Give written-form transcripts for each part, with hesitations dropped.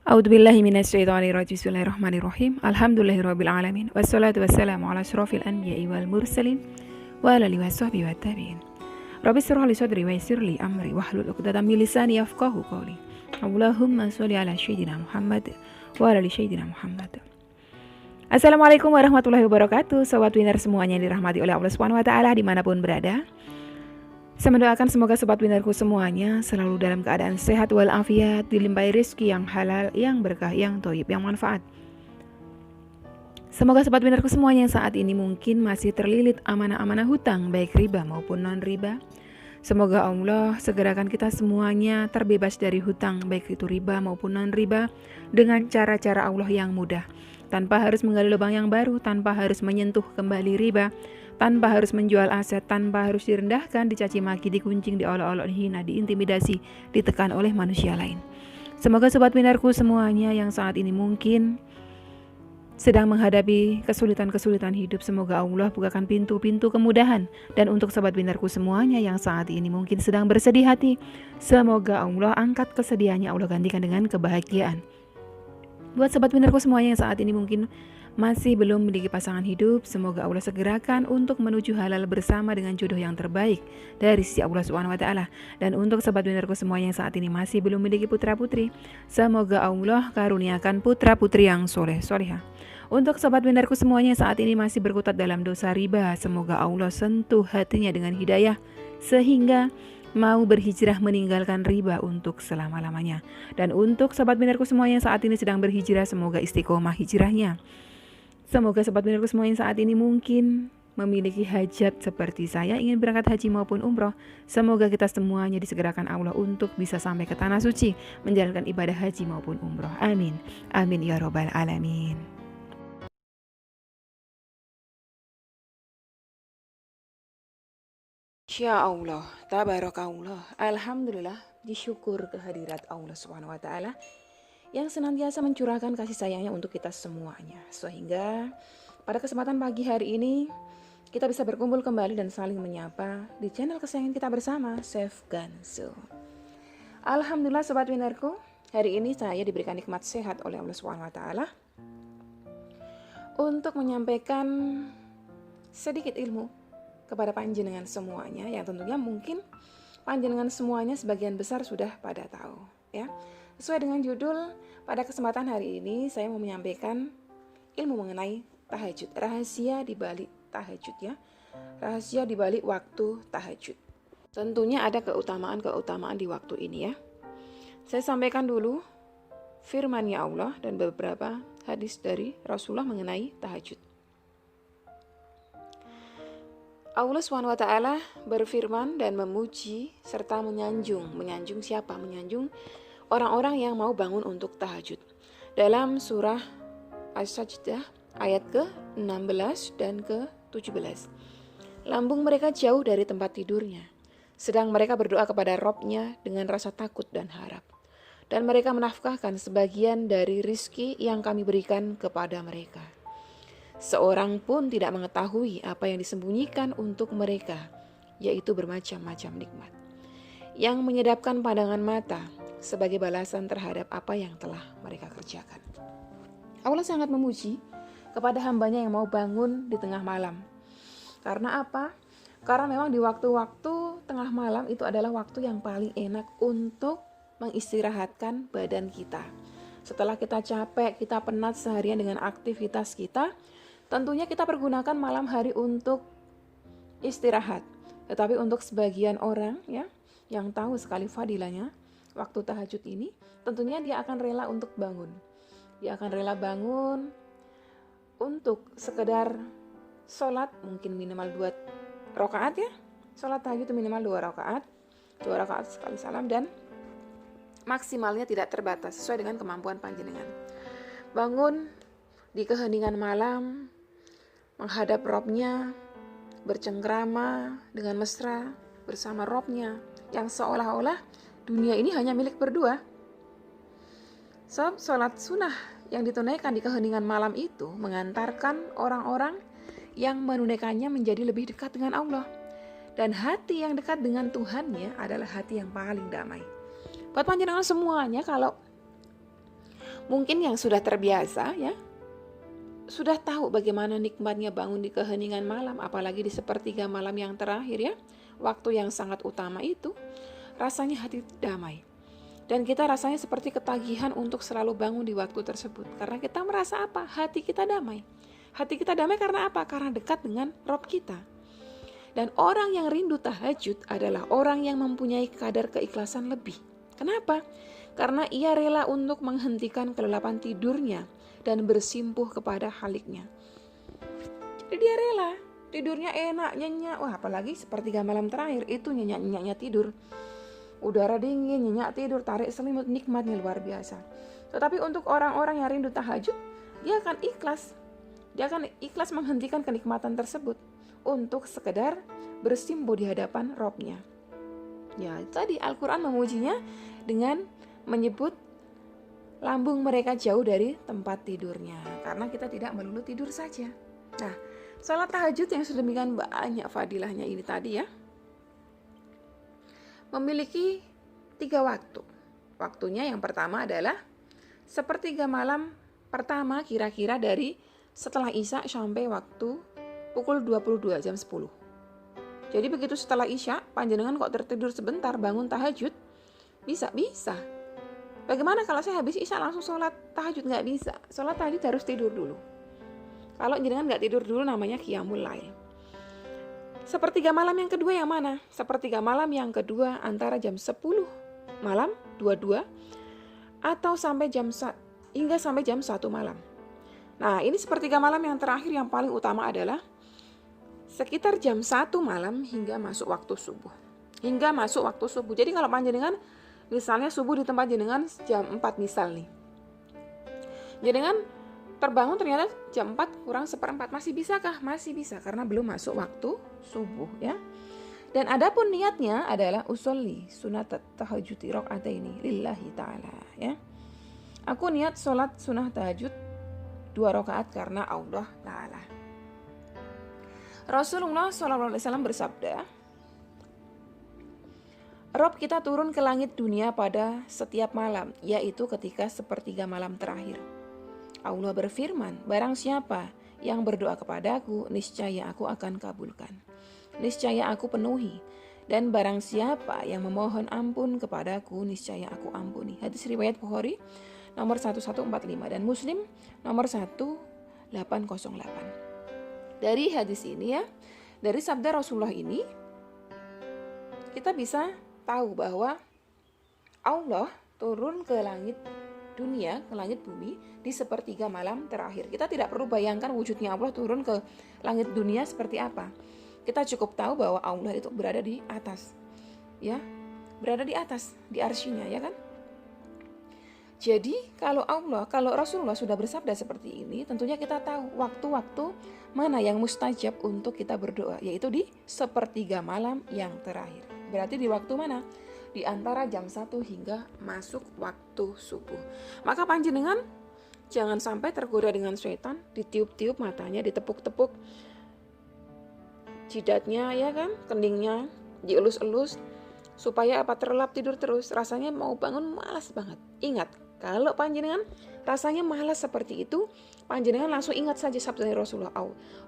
A'udzubillahi minasyaitonirrajim. Bismillahirrahmanirrahim. Alhamdulillahirabbil alamin. Wassalatu wassalamu ala asyrofil anbiya'i wal mursalin wa ala alihi washabbihi wattabi'in. Rabbi shrah li sadri wa yassir li amri wahlul 'uqdatam min lisani yafqahu qawli. Allahumma sholli ala sayyidina Muhammad wa ala ali sayyidina Muhammad. Assalamualaikum warahmatullahi wabarakatuh. Sobat Winner semuanya yang dirahmati oleh Allah Subhanahu wa taala dimanapun berada. Saya mendoakan semoga sobat winnerku semuanya selalu dalam keadaan sehat walafiat, dilimpahi rezeki yang halal, yang berkah, yang thayyib, yang manfaat. Semoga sobat winnerku semuanya yang saat ini mungkin masih terlilit amanah-amanah hutang, baik riba maupun non-riba. Semoga Allah segerakan kita semuanya terbebas dari hutang, baik itu riba maupun non-riba, dengan cara-cara Allah yang mudah. Tanpa harus menggali lubang yang baru, tanpa harus menyentuh kembali riba, tanpa harus menjual aset, tanpa harus direndahkan, dicaci maki, dikuncing, diolok-olok, dihina, diintimidasi, ditekan oleh manusia lain. Semoga sobat winnerku semuanya yang saat ini mungkin sedang menghadapi kesulitan-kesulitan hidup, semoga Allah bukakan pintu-pintu kemudahan. Dan untuk sobat winnerku semuanya yang saat ini mungkin sedang bersedih hati, semoga Allah angkat kesedihannya, Allah gantikan dengan kebahagiaan. Buat sobat winnerku semuanya yang saat ini mungkin masih belum memiliki pasangan hidup, semoga Allah segerakan untuk menuju halal bersama dengan jodoh yang terbaik dari sisi Allah Subhanahu wa taala. Dan untuk sobat winnerku semuanya yang saat ini masih belum memiliki putra-putri, semoga Allah karuniakan putra-putri yang soleh solehah. Untuk sobat winnerku semuanya yang saat ini masih berkutat dalam dosa riba, semoga Allah sentuh hatinya dengan hidayah sehingga mau berhijrah meninggalkan riba untuk selama-lamanya. Dan untuk sobat winnerku semuanya yang saat ini sedang berhijrah, semoga istiqomah hijrahnya. Semoga sobat winnerku semuanya yang saat ini mungkin memiliki hajat seperti saya, ingin berangkat haji maupun umroh, semoga kita semuanya disegerakan Allah untuk bisa sampai ke tanah suci menjalankan ibadah haji maupun umroh. Amin. Amin ya robbal alamin. Ya Allah, tabarakallah, alhamdulillah, disyukur kehadirat Allah Subhanahu wa taala yang senantiasa mencurahkan kasih sayangnya untuk kita semuanya. Sehingga pada kesempatan pagi hari ini kita bisa berkumpul kembali dan saling menyapa di channel kesayangan kita bersama, Chef Gansu. Alhamdulillah sobat winnerku, hari ini saya diberikan nikmat sehat oleh Allah Subhanahu wa taala untuk menyampaikan sedikit ilmu kepada panjenengan semuanya, yang tentunya mungkin panjenengan semuanya sebagian besar sudah pada tahu ya. Sesuai dengan judul, pada kesempatan hari ini saya mau menyampaikan ilmu mengenai tahajud, rahasia di balik tahajud ya. Rahasia di balik waktu tahajud. Tentunya ada keutamaan-keutamaan di waktu ini ya. Saya sampaikan dulu firman-Nya Allah dan beberapa hadis dari Rasulullah mengenai tahajud. Allah SWT berfirman dan memuji serta menyanjung. Menyanjung siapa? Menyanjung orang-orang yang mau bangun untuk tahajud. Dalam surah As-Sajdah ayat ke-16 dan ke-17. Lambung mereka jauh dari tempat tidurnya, sedang mereka berdoa kepada Robnya dengan rasa takut dan harap. Dan mereka menafkahkan sebagian dari rizki yang kami berikan kepada mereka. Seorang pun tidak mengetahui apa yang disembunyikan untuk mereka, yaitu bermacam-macam nikmat yang menyedapkan pandangan mata sebagai balasan terhadap apa yang telah mereka kerjakan. Allah sangat memuji kepada hambanya yang mau bangun di tengah malam. Karena apa? Karena memang di waktu-waktu tengah malam itu adalah waktu yang paling enak untuk mengistirahatkan badan kita. Setelah kita capek, kita penat seharian dengan aktivitas kita, tentunya kita pergunakan malam hari untuk istirahat. Tetapi untuk sebagian orang ya, yang tahu sekali fadilahnya waktu tahajud ini, tentunya dia akan rela untuk bangun. Dia akan rela bangun untuk sekedar sholat, mungkin minimal 2 rakaat ya. Sholat tahajud itu minimal 2 rakaat. 2 rakaat sekali salam, dan maksimalnya tidak terbatas sesuai dengan kemampuan panjenengan. Bangun di keheningan malam, menghadap Robnya, bercengkrama dengan mesra bersama Robnya, yang seolah-olah dunia ini hanya milik berdua. Sebab sholat sunnah yang ditunaikan di keheningan malam itu mengantarkan orang-orang yang menunaikannya menjadi lebih dekat dengan Allah. Dan hati yang dekat dengan Tuhannya adalah hati yang paling damai. Buat panjenengan semuanya, kalau Mungkin yang sudah terbiasa ya, sudah tahu bagaimana nikmatnya bangun di keheningan malam, apalagi di sepertiga malam yang terakhir ya, waktu yang sangat utama itu, rasanya hati damai. Dan kita rasanya seperti ketagihan untuk selalu bangun di waktu tersebut. Karena kita merasa apa? Hati kita damai. Hati kita damai karena apa? Karena dekat dengan Rob kita. Dan orang yang rindu tahajud adalah orang yang mempunyai kadar keikhlasan lebih. Kenapa? Karena ia rela untuk menghentikan kelelapan tidurnya dan bersimpuh kepada Haliknya. Jadi dia rela, tidurnya enak, nyenyak. Wah, apalagi sepertiga malam terakhir itu nyenyak-nyenyaknya tidur. Udara dingin, nyenyak tidur, tarik selimut, nikmatnya luar biasa. Tetapi untuk orang-orang yang rindu tahajud, dia akan ikhlas. Dia akan ikhlas menghentikan kenikmatan tersebut untuk sekedar bersimpuh di hadapan Robnya. Ya, tadi Al-Quran memujinya dengan menyebut lambung mereka jauh dari tempat tidurnya. Karena kita tidak melulu tidur saja. Nah, salat tahajud yang sedemikian banyak fadilahnya ini tadi ya, memiliki 3 waktu. Waktunya yang pertama adalah sepertiga malam pertama kira-kira dari setelah Isya sampai waktu pukul 22 jam 10. Jadi begitu setelah Isya, panjenengan kok tertidur sebentar bangun tahajud? Bisa. Bagaimana kalau saya habis Isya langsung sholat tahajud? Nggak bisa. Sholat tahajud harus tidur dulu. Kalau jenengan nggak tidur dulu namanya qiyamul lail. Sepertiga malam yang kedua yang mana? Sepertiga malam yang kedua antara jam 10 malam 22 atau hingga sampai jam 1 malam. Nah, ini sepertiga malam yang terakhir yang paling utama adalah sekitar jam 1 malam hingga masuk waktu subuh. Jadi kalau panjenengan misalnya subuh di tempat jenengan jam 4 misal nih. Jenengan terbangun ternyata jam 4 kurang seperempat, masih bisakah? Masih bisa karena belum masuk waktu subuh ya. Dan adapun niatnya adalah usolli sunat tahajudi rakaataini lillahi ta'ala ya. Aku niat sholat sunah tahajud 2 rakaat karena Allah Ta'ala. Rasulullah SAW bersabda, Rob kita turun ke langit dunia pada setiap malam, yaitu ketika sepertiga malam terakhir. Allah berfirman, barang siapa yang berdoa kepadaku, niscaya aku akan kabulkan. Niscaya aku penuhi. Dan barang siapa yang memohon ampun kepadaku, niscaya aku ampuni. Hadis riwayat Bukhari nomor 1145 dan Muslim nomor 1808. Dari hadis ini ya, dari sabda Rasulullah ini, kita bisa tahu bahwa Allah turun ke langit dunia, ke langit bumi di sepertiga malam terakhir. Kita tidak perlu bayangkan wujudnya Allah turun ke langit dunia seperti apa. Kita cukup tahu bahwa Allah itu berada di atas. Ya, berada di atas, di arsy-Nya ya kan? Jadi kalau Rasulullah sudah bersabda seperti ini, tentunya kita tahu waktu-waktu mana yang mustajab untuk kita berdoa, yaitu di sepertiga malam yang terakhir. Berarti di waktu mana? Di antara jam 1 hingga masuk waktu subuh. Maka panjenengan jangan sampai tergoda dengan setan, ditiup-tiup matanya, ditepuk-tepuk jidatnya ya kan, keningnya dielus-elus supaya terlelap tidur terus. Rasanya mau bangun malas banget. Ingat, kalau panjenengan rasanya malas seperti itu, panjenengan langsung ingat saja sabda Rasulullah.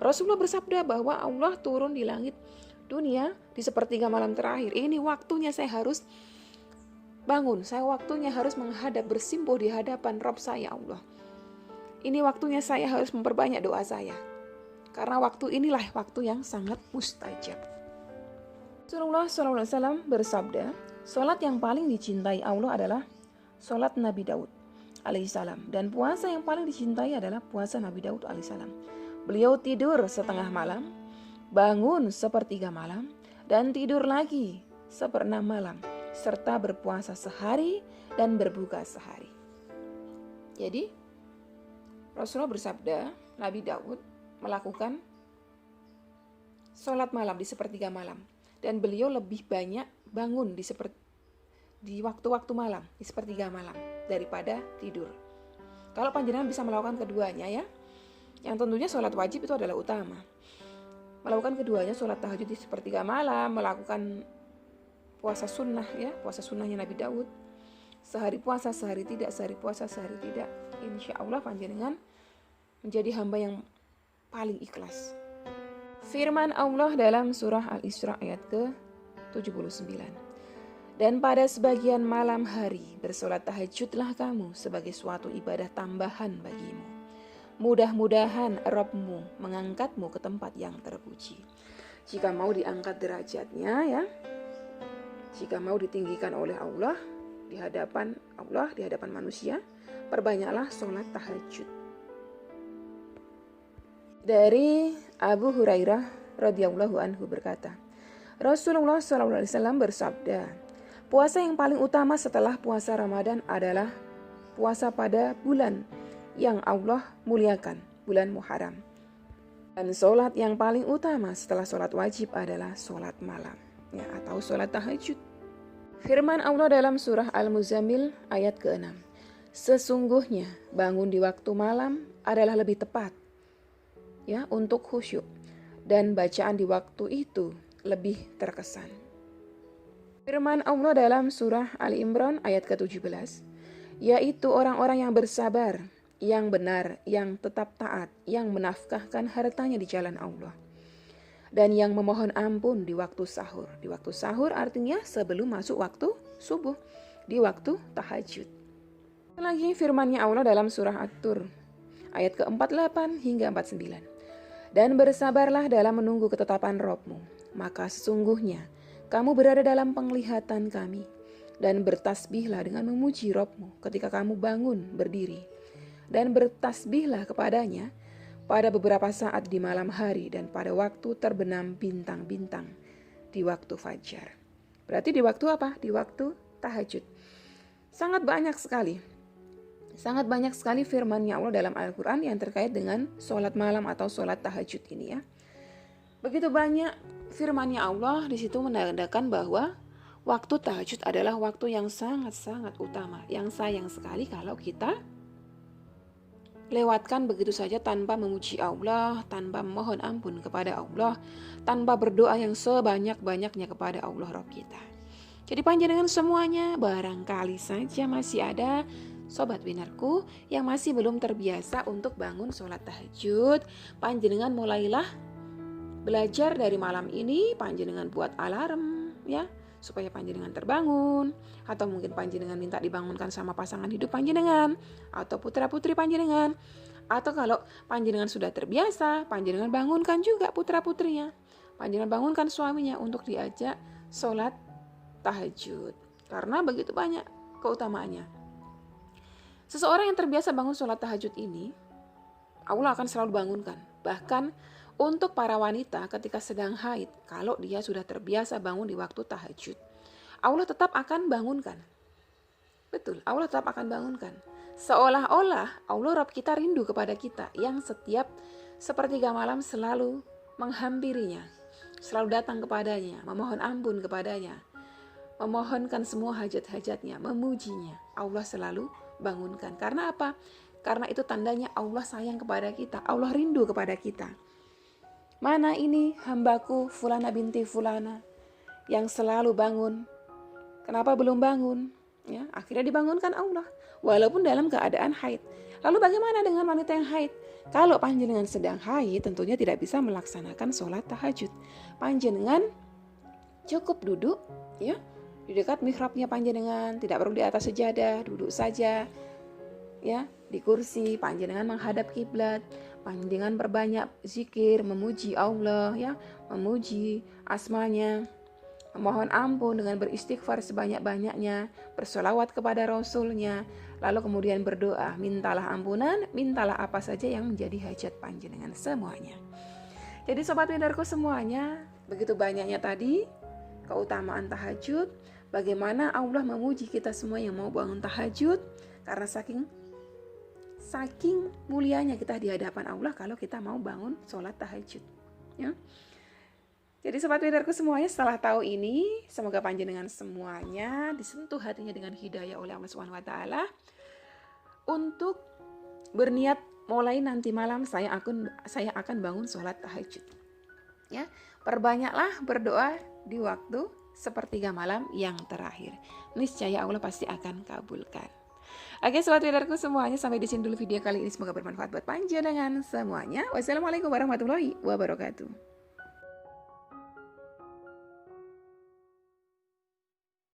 Rasulullah bersabda bahwa Allah turun di langit dunia di sepertiga malam terakhir. Ini waktunya saya harus bangun. Saya waktunya harus menghadap, bersimpuh di hadapan Rabb saya Allah. Ini waktunya saya harus memperbanyak doa saya. Karena waktu inilah waktu yang sangat mustajab. Rasulullah SAW bersabda, salat yang paling dicintai Allah adalah salat Nabi Daud alaihissalam. Dan puasa yang paling dicintai adalah puasa Nabi Daud alaihissalam. Beliau tidur setengah malam, bangun sepertiga malam, dan tidur lagi seperenam malam, serta berpuasa sehari dan berbuka sehari. Jadi Rasulullah bersabda, Nabi Daud melakukan sholat malam di sepertiga malam, dan beliau lebih banyak bangun di waktu-waktu malam, di sepertiga malam daripada tidur. Kalau panjenengan bisa melakukan keduanya ya, yang tentunya sholat wajib itu adalah utama. Melakukan keduanya, sholat tahajud di sepertiga malam, melakukan puasa sunnah ya, puasa sunnahnya Nabi Daud, sehari puasa, sehari tidak, sehari puasa, sehari tidak. Insya Allah panjenengan menjadi hamba yang paling ikhlas. Firman Allah dalam surah Al-Isra ayat ke-79. Dan pada sebagian malam hari bersolat tahajudlah kamu sebagai suatu ibadah tambahan bagimu. Mudah-mudahan Rabbmu mengangkatmu ke tempat yang terpuji. Jika mau diangkat derajatnya ya, jika mau ditinggikan oleh Allah di hadapan Allah, di hadapan manusia, perbanyaklah sholat tahajud. Dari Abu Hurairah radhiyallahu anhu berkata, Rasulullah SAW bersabda, puasa yang paling utama setelah puasa Ramadan adalah puasa pada bulan yang Allah muliakan, bulan Muharram. Dan sholat yang paling utama setelah sholat wajib adalah sholat malam, ya, atau sholat tahajud. Firman Allah dalam surah Al-Muzammil ayat ke-6. Sesungguhnya bangun di waktu malam adalah lebih tepat, ya, untuk khusyuk, dan bacaan di waktu itu lebih terkesan. Firman Allah dalam surah Ali Imran ayat ke-17, yaitu orang-orang yang bersabar, yang benar, yang tetap taat, yang menafkahkan hartanya di jalan Allah, dan yang memohon ampun di waktu sahur. Di waktu sahur artinya sebelum masuk waktu subuh, di waktu tahajud. Lagi firman-Nya Allah dalam surah At-Tur ayat ke-48 hingga 49. Dan bersabarlah dalam menunggu ketetapan Rabb-Mu, maka sesungguhnya kamu berada dalam penglihatan kami, dan bertasbihlah dengan memuji Rabb-Mu ketika kamu bangun berdiri, dan bertasbihlah kepadanya pada beberapa saat di malam hari dan pada waktu terbenam bintang-bintang di waktu fajar. Berarti di waktu apa? Di waktu tahajud. Sangat banyak sekali firman-Nya Allah dalam Al-Quran yang terkait dengan sholat malam atau sholat tahajud ini ya. Begitu banyak firman-Nya Allah di situ menandakan bahwa waktu tahajud adalah waktu yang sangat-sangat utama, yang sayang sekali kalau kita lewatkan begitu saja tanpa memuji Allah, tanpa memohon ampun kepada Allah, tanpa berdoa yang sebanyak-banyaknya kepada Allah Rabb kita. Jadi panjenengan semuanya barangkali saja masih ada sobat winarku yang masih belum terbiasa untuk bangun sholat tahajud. Panjenengan mulailah belajar dari malam ini, panjenengan buat alarm ya, supaya panjenengan terbangun, atau mungkin panjenengan minta dibangunkan sama pasangan hidup panjenengan atau putra-putri panjenengan, atau kalau panjenengan sudah terbiasa, panjenengan bangunkan juga putra-putrinya, panjenengan bangunkan suaminya untuk diajak sholat tahajud, karena begitu banyak keutamaannya. Seseorang yang terbiasa bangun sholat tahajud ini, Allah akan selalu bangunkan. Bahkan untuk para wanita ketika sedang haid, kalau dia sudah terbiasa bangun di waktu tahajud, Allah tetap akan bangunkan. Betul, Allah tetap akan bangunkan. Seolah-olah Allah Rabb kita rindu kepada kita yang setiap sepertiga malam selalu menghampirinya, selalu datang kepadanya, memohon ampun kepadanya, memohonkan semua hajat-hajatnya, memujinya. Allah selalu bangunkan. Karena apa? Karena itu tandanya Allah sayang kepada kita, Allah rindu kepada kita. Mana ini hambaku Fulana binti Fulana yang selalu bangun, kenapa belum bangun? Ya, akhirnya dibangunkan Allah, walaupun dalam keadaan haid. Lalu bagaimana dengan wanita yang haid? Kalau panjenengan sedang haid, tentunya tidak bisa melaksanakan sholat tahajud. Panjenengan cukup duduk ya, di dekat mihrabnya panjenengan, tidak perlu di atas sejadah, duduk saja ya, di kursi, panjenengan menghadap kiblat, panjenengan berbanyak zikir, memuji Allah ya, memuji asmanya, memohon ampun dengan beristighfar sebanyak-banyaknya, bersolawat kepada Rasulnya, lalu kemudian berdoa, mintalah ampunan, mintalah apa saja yang menjadi hajat panjenengan semuanya. Jadi sobat windarku semuanya, begitu banyaknya tadi keutamaan tahajud, bagaimana Allah memuji kita semua yang mau bangun tahajud, karena saking mulianya kita di hadapan Allah kalau kita mau bangun sholat tahajud ya. Jadi sobat windarku semuanya, setelah tahu ini, semoga panjenengan semuanya disentuh hatinya dengan hidayah oleh Allah SWT untuk berniat mulai nanti malam saya akan bangun sholat tahajud ya. Perbanyaklah berdoa di waktu sepertiga malam yang terakhir. Niscaya Allah pasti akan kabulkan. Oke, sobat readerku semuanya, sampai di sini dulu video kali ini. Semoga bermanfaat buat panjenengan semuanya. Wassalamualaikum warahmatullahi wabarakatuh.